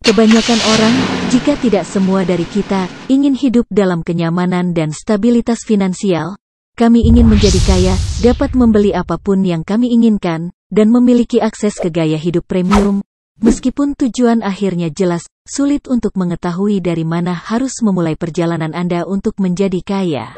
Kebanyakan orang, jika tidak semua dari kita, ingin hidup dalam kenyamanan dan stabilitas finansial. Kami ingin menjadi kaya, dapat membeli apapun yang kami inginkan, dan memiliki akses ke gaya hidup premium. Meskipun tujuan akhirnya jelas, sulit untuk mengetahui dari mana harus memulai perjalanan Anda untuk menjadi kaya.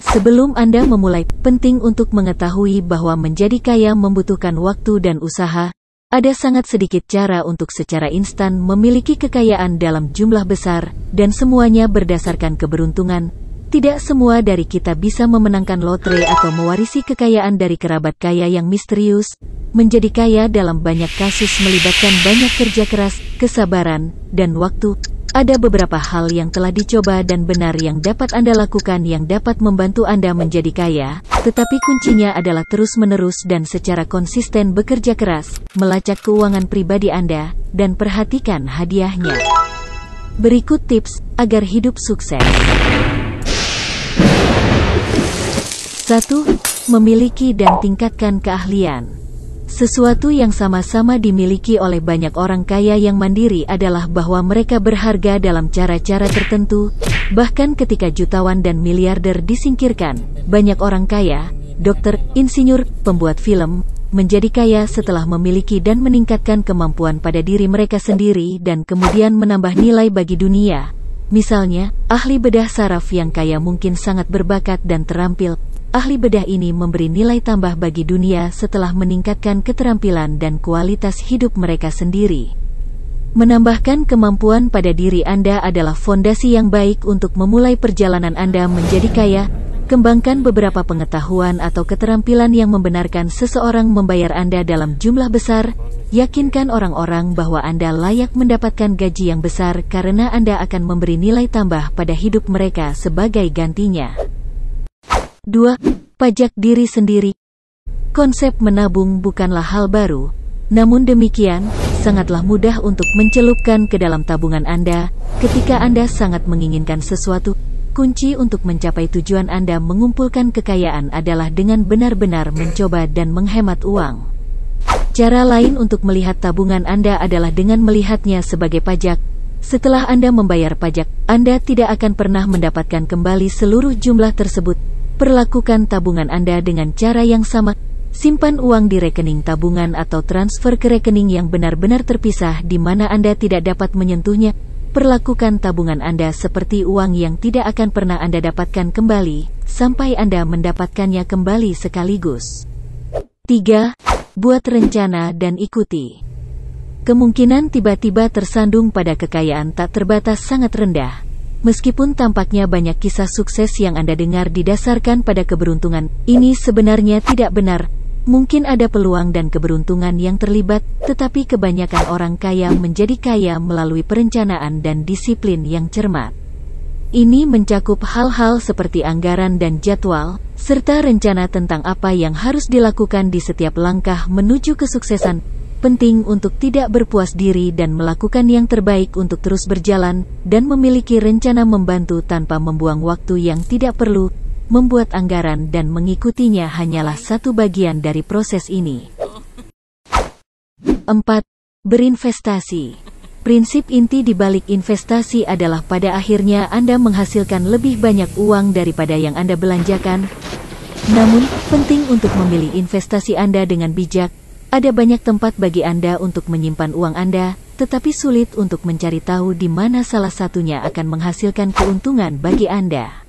Sebelum Anda memulai, penting untuk mengetahui bahwa menjadi kaya membutuhkan waktu dan usaha. Ada sangat sedikit cara untuk secara instan memiliki kekayaan dalam jumlah besar, dan semuanya berdasarkan keberuntungan. Tidak semua dari kita bisa memenangkan lotre atau mewarisi kekayaan dari kerabat kaya yang misterius. Menjadi kaya dalam banyak kasus melibatkan banyak kerja keras, kesabaran, dan waktu. Ada beberapa hal yang telah dicoba dan benar yang dapat Anda lakukan yang dapat membantu Anda menjadi kaya, tetapi kuncinya adalah terus-menerus dan secara konsisten bekerja keras, melacak keuangan pribadi Anda, dan perhatikan hadiahnya. Berikut tips agar hidup sukses. 1. Memiliki dan tingkatkan keahlian. Sesuatu yang sama-sama dimiliki oleh banyak orang kaya yang mandiri adalah bahwa mereka berharga dalam cara-cara tertentu. Bahkan ketika jutawan dan miliarder disingkirkan, banyak orang kaya, dokter, insinyur, pembuat film, menjadi kaya setelah memiliki dan meningkatkan kemampuan pada diri mereka sendiri dan kemudian menambah nilai bagi dunia. Misalnya, ahli bedah saraf yang kaya mungkin sangat berbakat dan terampil. Ahli bedah ini memberi nilai tambah bagi dunia setelah meningkatkan keterampilan dan kualitas hidup mereka sendiri. Menambahkan kemampuan pada diri Anda adalah fondasi yang baik untuk memulai perjalanan Anda menjadi kaya. Kembangkan beberapa pengetahuan atau keterampilan yang membenarkan seseorang membayar Anda dalam jumlah besar. Yakinkan orang-orang bahwa Anda layak mendapatkan gaji yang besar karena Anda akan memberi nilai tambah pada hidup mereka sebagai gantinya. 2. Pajak diri sendiri. Konsep menabung bukanlah hal baru, namun demikian, sangatlah mudah untuk mencelupkan ke dalam tabungan Anda ketika Anda sangat menginginkan sesuatu. Kunci untuk mencapai tujuan Anda mengumpulkan kekayaan adalah dengan benar-benar mencoba dan menghemat uang. Cara lain untuk melihat tabungan Anda adalah dengan melihatnya sebagai pajak. Setelah Anda membayar pajak, Anda tidak akan pernah mendapatkan kembali seluruh jumlah tersebut. Perlakukan tabungan Anda dengan cara yang sama. Simpan uang di rekening tabungan atau transfer ke rekening yang benar-benar terpisah di mana Anda tidak dapat menyentuhnya. Perlakukan tabungan Anda seperti uang yang tidak akan pernah Anda dapatkan kembali, sampai Anda mendapatkannya kembali sekaligus. 3. Buat rencana dan ikuti. Kemungkinan tiba-tiba tersandung pada kekayaan tak terbatas sangat rendah. Meskipun tampaknya banyak kisah sukses yang Anda dengar didasarkan pada keberuntungan, ini sebenarnya tidak benar. Mungkin ada peluang dan keberuntungan yang terlibat, tetapi kebanyakan orang kaya menjadi kaya melalui perencanaan dan disiplin yang cermat. Ini mencakup hal-hal seperti anggaran dan jadwal, serta rencana tentang apa yang harus dilakukan di setiap langkah menuju kesuksesan. Penting untuk tidak berpuas diri dan melakukan yang terbaik untuk terus berjalan, dan memiliki rencana membantu tanpa membuang waktu yang tidak perlu. Membuat anggaran dan mengikutinya hanyalah satu bagian dari proses ini. 4. Berinvestasi. Prinsip inti di balik investasi adalah pada akhirnya Anda menghasilkan lebih banyak uang daripada yang Anda belanjakan. Namun, penting untuk memilih investasi Anda dengan bijak. Ada banyak tempat bagi Anda untuk menyimpan uang Anda, tetapi sulit untuk mencari tahu di mana salah satunya akan menghasilkan keuntungan bagi Anda.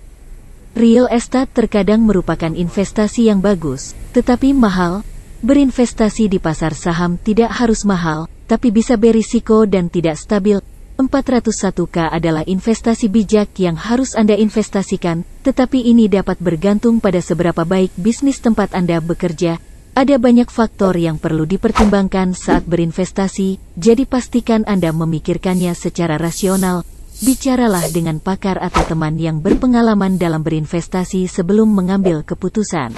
Real estate terkadang merupakan investasi yang bagus, tetapi mahal. Berinvestasi di pasar saham tidak harus mahal, tapi bisa berisiko dan tidak stabil. 401k adalah investasi bijak yang harus Anda investasikan, tetapi ini dapat bergantung pada seberapa baik bisnis tempat Anda bekerja. Ada banyak faktor yang perlu dipertimbangkan saat berinvestasi, jadi pastikan Anda memikirkannya secara rasional. Bicaralah dengan pakar atau teman yang berpengalaman dalam berinvestasi sebelum mengambil keputusan.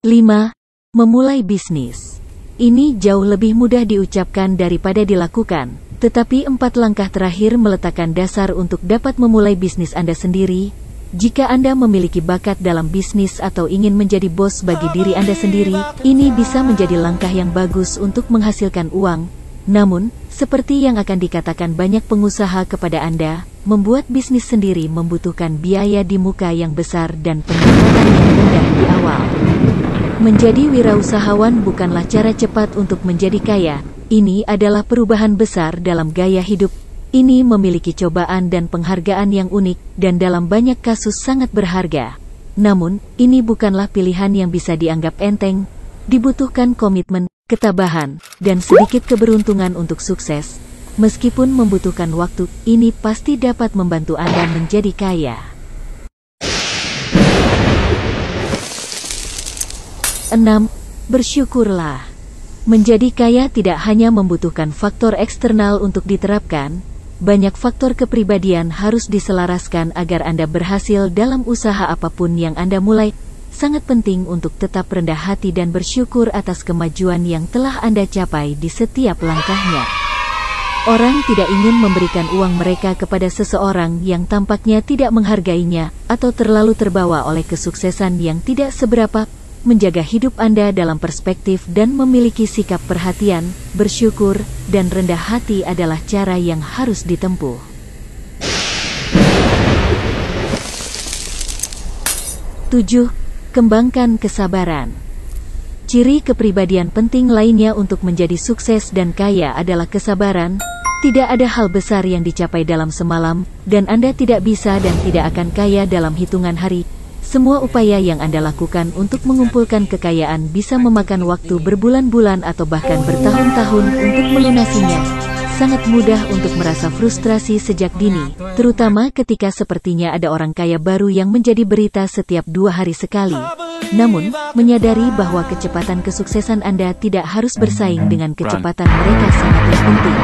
5. Memulai bisnis. Ini jauh lebih mudah diucapkan daripada dilakukan, tetapi 4 langkah terakhir meletakkan dasar untuk dapat memulai bisnis Anda sendiri. Jika Anda memiliki bakat dalam bisnis atau ingin menjadi bos bagi diri Anda sendiri, ini bisa menjadi langkah yang bagus untuk menghasilkan uang. Namun, Seperti yang akan dikatakan banyak pengusaha kepada Anda, membuat bisnis sendiri membutuhkan biaya di muka yang besar dan pendapatan yang rendah di awal. Menjadi wirausahawan bukanlah cara cepat untuk menjadi kaya. Ini adalah perubahan besar dalam gaya hidup. Ini memiliki cobaan dan penghargaan yang unik, dan dalam banyak kasus sangat berharga. Namun, ini bukanlah pilihan yang bisa dianggap enteng. Dibutuhkan komitmen, ketabahan, dan sedikit keberuntungan untuk sukses. Meskipun membutuhkan waktu, ini pasti dapat membantu Anda menjadi kaya. 6. Bersyukurlah. Menjadi kaya tidak hanya membutuhkan faktor eksternal untuk diterapkan, banyak faktor kepribadian harus diselaraskan agar Anda berhasil dalam usaha apapun yang Anda mulai. Sangat penting untuk tetap rendah hati dan bersyukur atas kemajuan yang telah Anda capai di setiap langkahnya. Orang tidak ingin memberikan uang mereka kepada seseorang yang tampaknya tidak menghargainya, atau terlalu terbawa oleh kesuksesan yang tidak seberapa. Menjaga hidup Anda dalam perspektif dan memiliki sikap perhatian, bersyukur, dan rendah hati adalah cara yang harus ditempuh. 7. Kembangkan kesabaran. Ciri kepribadian penting lainnya untuk menjadi sukses dan kaya adalah kesabaran. Tidak ada hal besar yang dicapai dalam semalam, dan Anda tidak bisa dan tidak akan kaya dalam hitungan hari. Semua upaya yang Anda lakukan untuk mengumpulkan kekayaan bisa memakan waktu berbulan-bulan atau bahkan bertahun-tahun untuk melunasinya. Sangat mudah untuk merasa frustrasi sejak dini, terutama ketika sepertinya ada orang kaya baru yang menjadi berita setiap 2 hari sekali. Namun, menyadari bahwa kecepatan kesuksesan Anda tidak harus bersaing dengan kecepatan mereka sangatlah penting.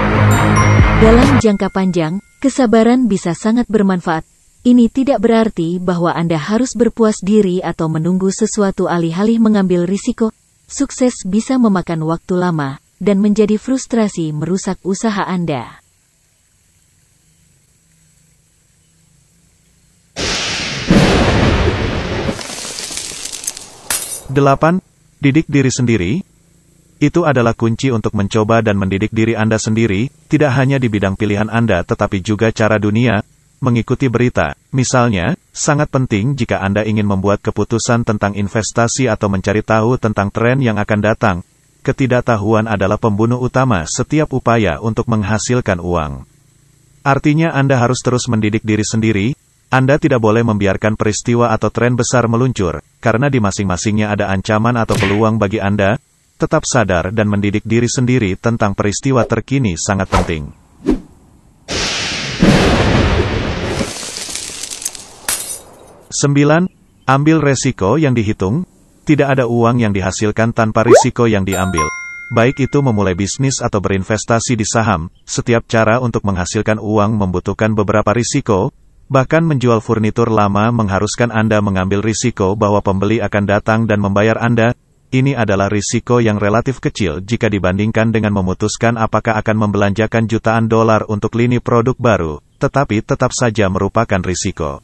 Dalam jangka panjang, kesabaran bisa sangat bermanfaat. Ini tidak berarti bahwa Anda harus berpuas diri atau menunggu sesuatu alih-alih mengambil risiko. Sukses bisa memakan waktu lama, dan menjadi frustrasi merusak usaha Anda. 8. Didik diri sendiri. Itu adalah kunci untuk mencoba dan mendidik diri Anda sendiri, tidak hanya di bidang pilihan Anda tetapi juga cara dunia, mengikuti berita. Misalnya, sangat penting jika Anda ingin membuat keputusan tentang investasi atau mencari tahu tentang tren yang akan datang. Ketidaktahuan adalah pembunuh utama setiap upaya untuk menghasilkan uang. Artinya Anda harus terus mendidik diri sendiri. Anda tidak boleh membiarkan peristiwa atau tren besar meluncur, karena di masing-masingnya ada ancaman atau peluang bagi Anda. Tetap sadar dan mendidik diri sendiri tentang peristiwa terkini sangat penting. 9. Ambil resiko yang dihitung. Tidak ada uang yang dihasilkan tanpa risiko yang diambil. Baik itu memulai bisnis atau berinvestasi di saham, setiap cara untuk menghasilkan uang membutuhkan beberapa risiko. Bahkan menjual furnitur lama mengharuskan Anda mengambil risiko bahwa pembeli akan datang dan membayar Anda. Ini adalah risiko yang relatif kecil jika dibandingkan dengan memutuskan apakah akan membelanjakan jutaan dolar untuk lini produk baru, tetapi tetap saja merupakan risiko.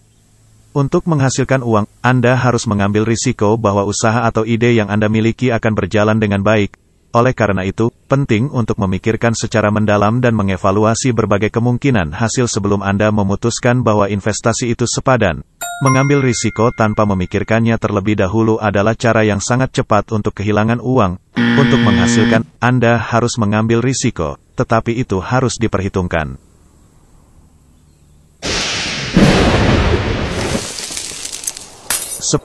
Untuk menghasilkan uang, Anda harus mengambil risiko bahwa usaha atau ide yang Anda miliki akan berjalan dengan baik. Oleh karena itu, penting untuk memikirkan secara mendalam dan mengevaluasi berbagai kemungkinan hasil sebelum Anda memutuskan bahwa investasi itu sepadan. Mengambil risiko tanpa memikirkannya terlebih dahulu adalah cara yang sangat cepat untuk kehilangan uang. Untuk menghasilkan, Anda harus mengambil risiko, tetapi itu harus diperhitungkan. 10.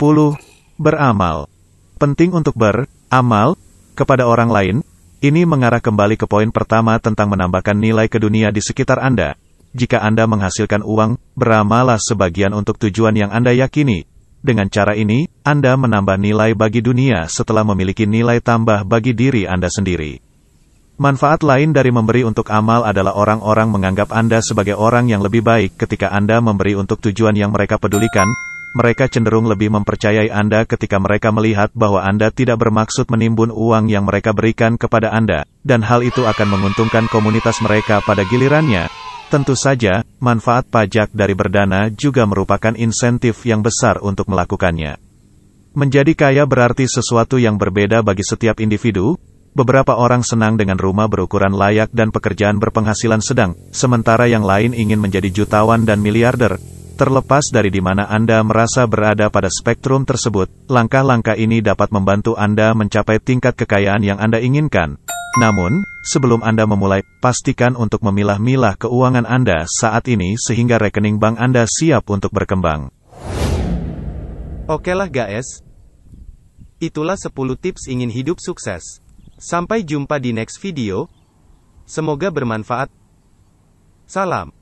Beramal. Penting untuk beramal kepada orang lain. Ini mengarah kembali ke poin pertama tentang menambahkan nilai ke dunia di sekitar Anda. Jika Anda menghasilkan uang, beramalah sebagian untuk tujuan yang Anda yakini. Dengan cara ini, Anda menambah nilai bagi dunia setelah memiliki nilai tambah bagi diri Anda sendiri. Manfaat lain dari memberi untuk amal adalah orang-orang menganggap Anda sebagai orang yang lebih baik ketika Anda memberi untuk tujuan yang mereka pedulikan. Mereka cenderung lebih mempercayai Anda ketika mereka melihat bahwa Anda tidak bermaksud menimbun uang yang mereka berikan kepada Anda, dan hal itu akan menguntungkan komunitas mereka pada gilirannya. Tentu saja, manfaat pajak dari berdana juga merupakan insentif yang besar untuk melakukannya. Menjadi kaya berarti sesuatu yang berbeda bagi setiap individu. Beberapa orang senang dengan rumah berukuran layak dan pekerjaan berpenghasilan sedang, sementara yang lain ingin menjadi jutawan dan miliarder. Terlepas dari di mana Anda merasa berada pada spektrum tersebut, langkah-langkah ini dapat membantu Anda mencapai tingkat kekayaan yang Anda inginkan. Namun, sebelum Anda memulai, pastikan untuk memilah-milah keuangan Anda saat ini sehingga rekening bank Anda siap untuk berkembang. Okelah guys, itulah 10 tips ingin hidup sukses. Sampai jumpa di next video. Semoga bermanfaat. Salam.